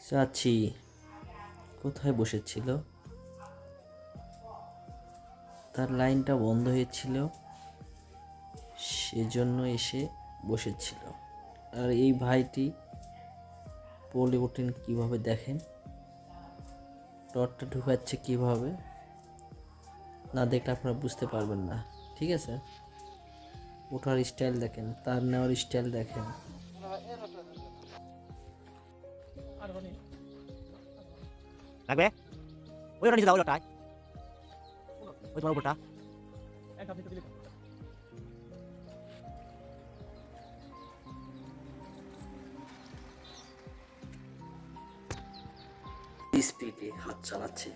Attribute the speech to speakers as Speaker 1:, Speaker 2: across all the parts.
Speaker 1: চাচি কোথায় বসেছিল? তার লাইনটা বন্ধ হয়েছিল, সেজন্য এসে বসেছিল। আর এই ভাইটি পড়ে ওঠেন কিভাবে দেখেন, টর্চটা ঢুকাচ্ছে কিভাবে, না দেখলে আপনারা বুঝতে পারবেন না। ঠিক আছে, ওঠার স্টাইল দেখেন, তার নেওয়ার স্টাইল দেখেন।
Speaker 2: লাগবে ওই ওটা নিচে দাও ওটাই ওই তোমার উপরটা
Speaker 1: স্পিডে হাত চালাচ্ছে,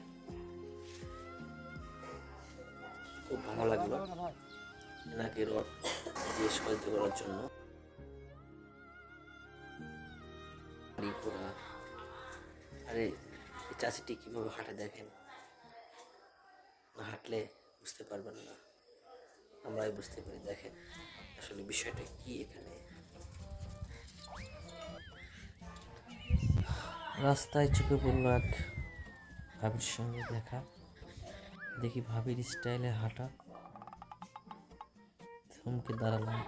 Speaker 1: খুব ভালো লাগলো এনাকে রড দিয়ে সহায়তা করার জন্য। আরে এই চাষিটি কিভাবে হাঁটে দেখেন, না হাঁটলে বুঝতে পারবেন না, আমরাই বুঝতে পারি। দেখেন আসলে বিষয়টা কি। এখানে রাস্তায় চোখে পড়লো এক ভাবির সঙ্গে দেখা, দেখি ভাবির স্টাইলে হাঁটা, থমকে দাঁড়ালাম।